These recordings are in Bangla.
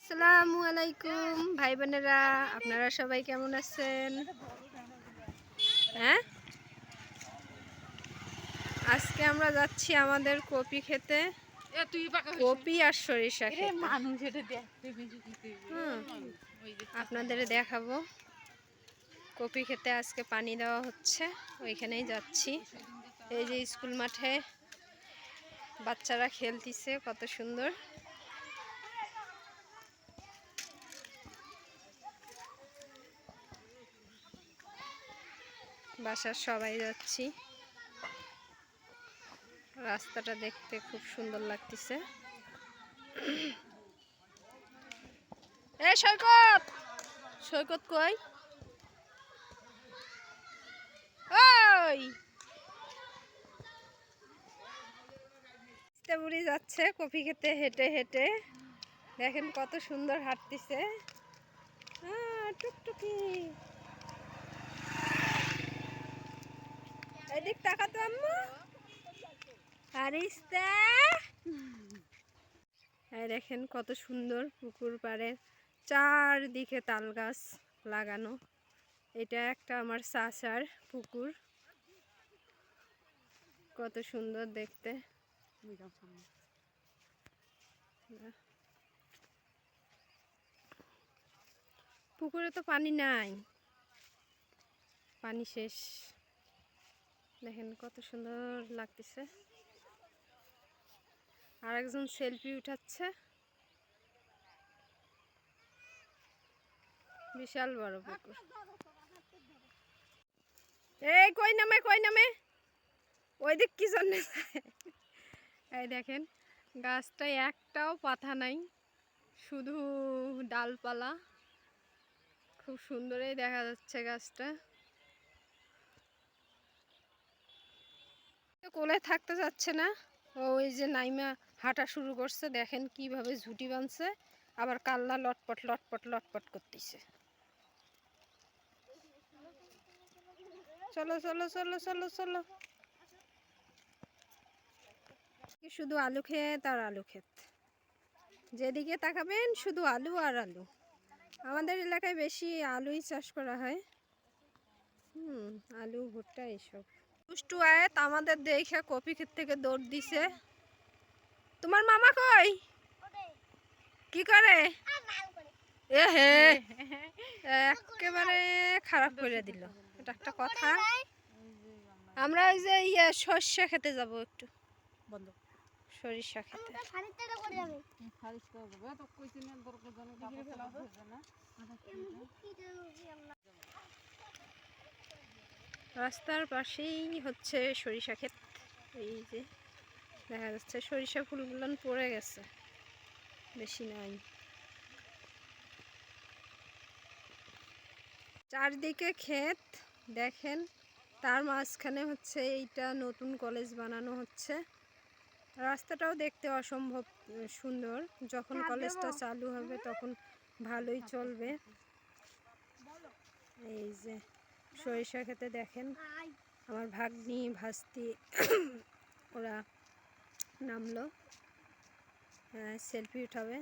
আসসালামু আলাইকুম ভাই বোনেরা, আপনারা সবাই কেমন আছেন? হ্যাঁ, আজকে আমরা যাচ্ছি আমাদের কপি খেতে, কপি আর সরিষা খেতে। আপনাদের দেখাবো কপি খেতে। আজকে পানি দেওয়া হচ্ছে, ওইখানেই যাচ্ছি। এই যে স্কুল মাঠে বাচ্চারা খেলতেছে, কত সুন্দর। বাসার সবাই যাচ্ছি। রাস্তাটা দেখতে খুব সুন্দর লাগতেছে। এ সৈকত, সৈকত কই? ওই বুড়ি যাচ্ছে কফি খেতে হেঁটে হেঁটে। দেখেন কত সুন্দর হাঁটতেছে। টুকটুকি, এদিক তাকাতো আম্মু। আরিস্তা, দেখেন কত সুন্দর পুকুর পাড়ে চারদিকে তাল গাছ লাগানো। এটা একটা আমার চাচার পুকুর, কত সুন্দর দেখতে। পুকুরে তো পানি নাই, পানি শেষ। দেখেন কত সুন্দর লাগতেছে। আর একজন সেলফি উঠাচ্ছে। বিশাল বড় পুকুর। এই কই নামে, কই নামে, ওই দিক কি জন্য? এই দেখেন গাছটায় একটাও পাতা নাই, শুধু ডালপালা। খুব সুন্দরই দেখা যাচ্ছে গাছটা। কোলে থাকতে যাচ্ছে না, ওই যে নাইমা হাঁটা শুরু করছে। দেখেন কিভাবে ঝুটি বাঁধছে, আবার কাল্লা লটপট লটপট লটপট করতেছে। চলো চলো চলো চলো চলো। শুধু আলু ক্ষেত আর আলু ক্ষেত, যেদিকে তাকাবেন শুধু আলু আর আলু। আমাদের এলাকায় বেশি আলুই চাষ করা হয়। আলু ভুট্টা এইসব। দুষ্টু আয়াত আমাদের দেখে কপি ক্ষেত থেকে দৌড় দিছে। তোমার মামা কই? কি করে? এ হে, একেবারে খারাপ করে দিল। এটা একটা কথা। আমরা ওই যে সরিষা খেতে যাব, একটু সরিষা খেতে। রাস্তার পাশেই হচ্ছে সরিষা ক্ষেত। এই যে দেখা যাচ্ছে সরিষা ফুলগুলো পড়ে গেছে, বেশি নাই। চারদিকে ক্ষেত দেখেন, তার মাঝখানে হচ্ছে এইটা নতুন কলেজ বানানো হচ্ছে। রাস্তাটাও দেখতে অসম্ভব সুন্দর। যখন কলেজটা চালু হবে তখন ভালোই চলবে। এই যে সরিষা খেতে দেখেন আমার ভাগ্নি ভাস্তি ওরা নামলো, সেলফি উঠাবে।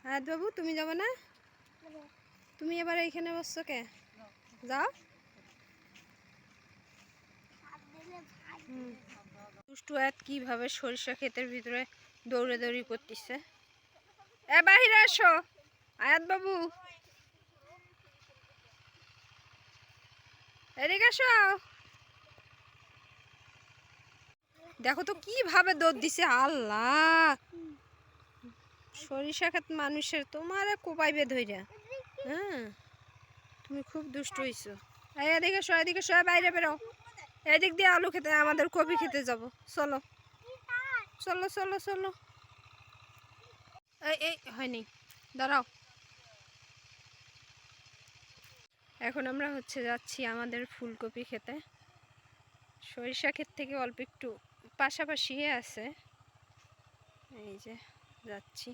হ্যাঁ বাবু, তুমি যাবে না? তুমি এবার এইখানে বসছো কে? যাও। দুষ্টু আয়াত কিভাবে সরিষা ক্ষেতের ভিতরে দৌড়ে দৌড়ি করতেছে। এ বাহিরে আসো আয়াত বাবু, এদিকে আসো। দেখো তো কিভাবে দৌড় দিছে। আল্লাহ, সরিষা ক্ষেত মানুষের, তোমারে কোপাইবে ধইরা। হ্যাঁ, তুমি খুব দুষ্ট হইছো। এদিকে এসো, এদিকে এসো, বাইরে বেরো। এদিক দিয়ে আলু খেতে, আমাদের কপি খেতে যাব। চলো চলো চলো চলো। এই এই হয়নি, দাঁড়াও। এখন আমরা হচ্ছে যাচ্ছি আমাদের ফুলকপি খেতে। সরিষা ক্ষেত থেকে অল্প একটু পাশাপাশি আছে। এই যে যাচ্ছি।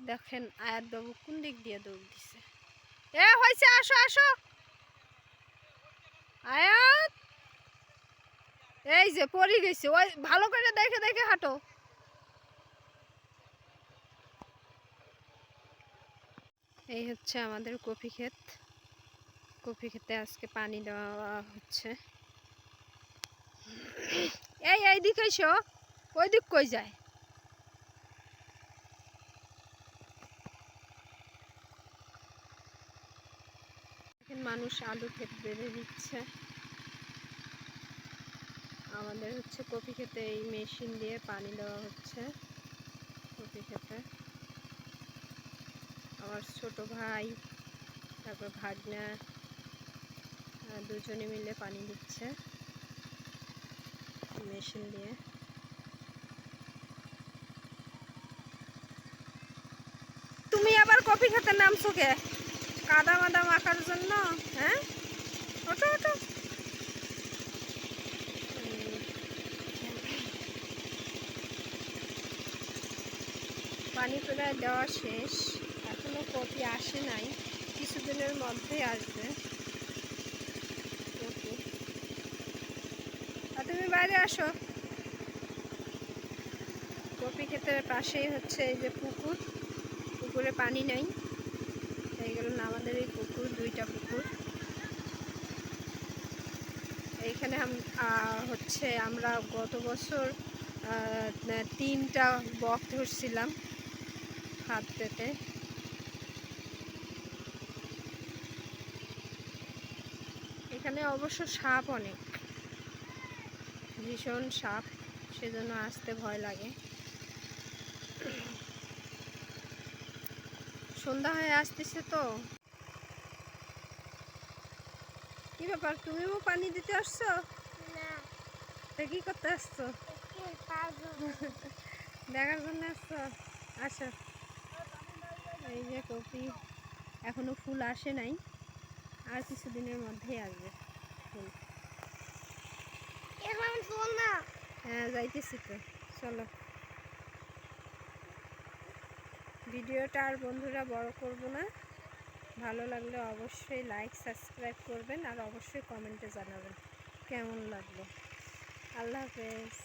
দেখেন আয়াত বাবু কোন দিক দিয়ে দৌড় দিছে। এ হয়েছে, আসো আসো আয়াত। এই যে পড়ে গেছে, ওই ভালো করে দেখে দেখে হাঁটো। এই হচ্ছে আমাদের কপি ক্ষেত। কপি ক্ষেতে আজকে পানি দেওয়া হচ্ছে। এই দিক এসো, ওই দিক কই যায়? মানুষ আলু ক্ষেত বেঁধে দিচ্ছে। আমাদের হচ্ছে কপি ক্ষেতে এই মেশিন দিয়ে পানি দেওয়া হচ্ছে কপি ক্ষেতে। আমার ছোট ভাই, তারপর ভাগনা, দুজনে মিলে পানি দিচ্ছে মেশিন দিয়ে। তুমি আবার কপি খেতে নামছো কে? কাদা মাদা মাখার জন্য? হ্যাঁ, ওঠো ওঠো। পানি প্রায় দেওয়া শেষ, এখনো কপি আসে নাই, কিছুদিনের মধ্যেই আসবে কপি। আর তুমি বাইরে আসো। কপি ক্ষেতের পাশেই হচ্ছে এই যে পুকুর, পুকুরে পানি নেই, এইগুলো না আমাদের এই পুকুর, দুইটা পুকুর। এইখানে হচ্ছে আমরা গত বছর 3টা বক ধরছিলাম হাত পেতে। এখানে অবশ্য সাপ অনেক, ভীষণ সাপ, সেজন্য আসতে ভয় লাগে। সন্ধ্যা হয়ে আসতেছে তো। কি ব্যাপার, তুমিও পানি দিতে আসছো? না, তা কি করতে আসছো? দেখার জন্য আসছো? আসো। এই যে কপি, এখনো ফুল আসে নাই, আর কিছুদিনের মধ্যেই আসবে ফুল। হ্যাঁ, যাইতেছি তো, চলো। ভিডিওটা আর বন্ধুরা বড় করব না, ভালো লাগলে অবশ্যই লাইক সাবস্ক্রাইব করবেন, আর অবশ্যই কমেন্টে জানাবেন কেমন লাগলো। আল্লাহ হাফেজ।